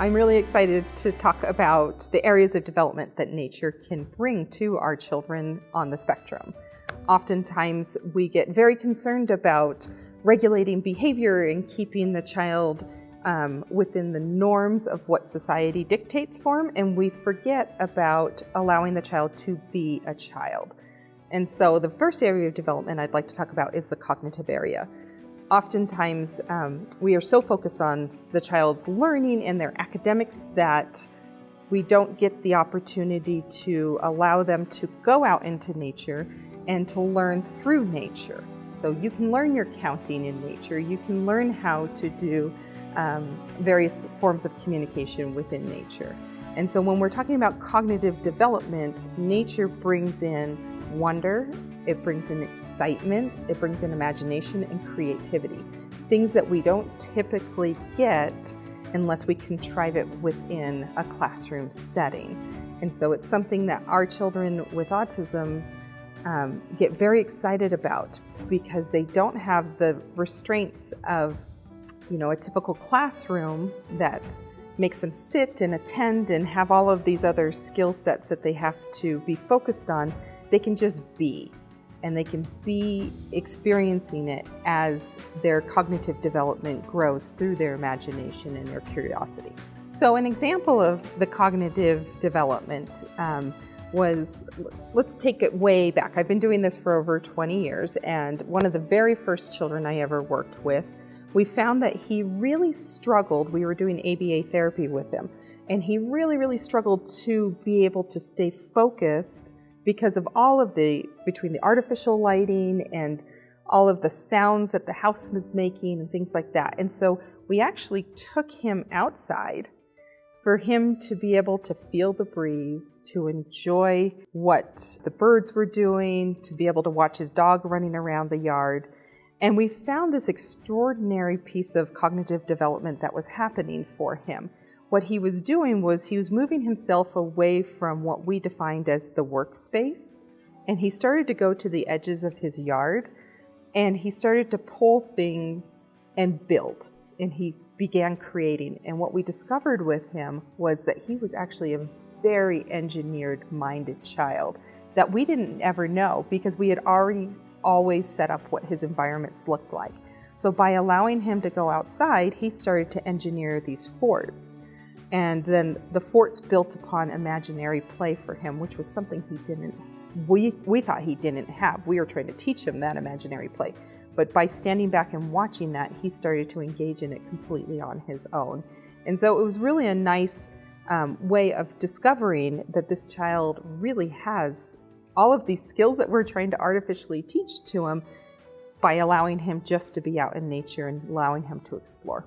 I'm really excited to talk about the areas of development that nature can bring to our children on the spectrum. Oftentimes, we get very concerned about regulating behavior and keeping the child within the norms of what society dictates for them, and we forget about allowing the child to be a child. And so the first area of development I'd like to talk about is the cognitive area. Oftentimes, we are so focused on the child's learning and their academics that we don't get the opportunity to allow them to go out into nature and to learn through nature. So you can learn your counting in nature. You can learn how to do various forms of communication within nature. And so when we're talking about cognitive development, nature brings in wonder, it brings in excitement, it brings in imagination and creativity. Things that we don't typically get unless we contrive it within a classroom setting. And so it's something that our children with autism get very excited about because they don't have the restraints of, a typical classroom that makes them sit and attend and have all of these other skill sets that they have to be focused on. They can just be, and they can be experiencing it as their cognitive development grows through their imagination and their curiosity. So an example of the cognitive development let's take it way back. I've been doing this for over 20 years, and one of the very first children I ever worked with, we found that he really struggled. We were doing ABA therapy with him, and he really, really struggled to be able to stay focused because of between the artificial lighting and all of the sounds that the house was making and things like that. And so we actually took him outside for him to be able to feel the breeze, to enjoy what the birds were doing, to be able to watch his dog running around the yard. And we found this extraordinary piece of cognitive development that was happening for him. What he was doing was he was moving himself away from what we defined as the workspace, and he started to go to the edges of his yard, and he started to pull things and build, and he began creating. And what we discovered with him was that he was actually a very engineered-minded child that we didn't ever know because we had always set up what his environments looked like. So by allowing him to go outside, he started to engineer these forts. And then the forts built upon imaginary play for him, which was something we thought he didn't have. We were trying to teach him that imaginary play. But by standing back and watching that, he started to engage in it completely on his own. And so it was really a nice way of discovering that this child really has all of these skills that we're trying to artificially teach to him by allowing him just to be out in nature and allowing him to explore.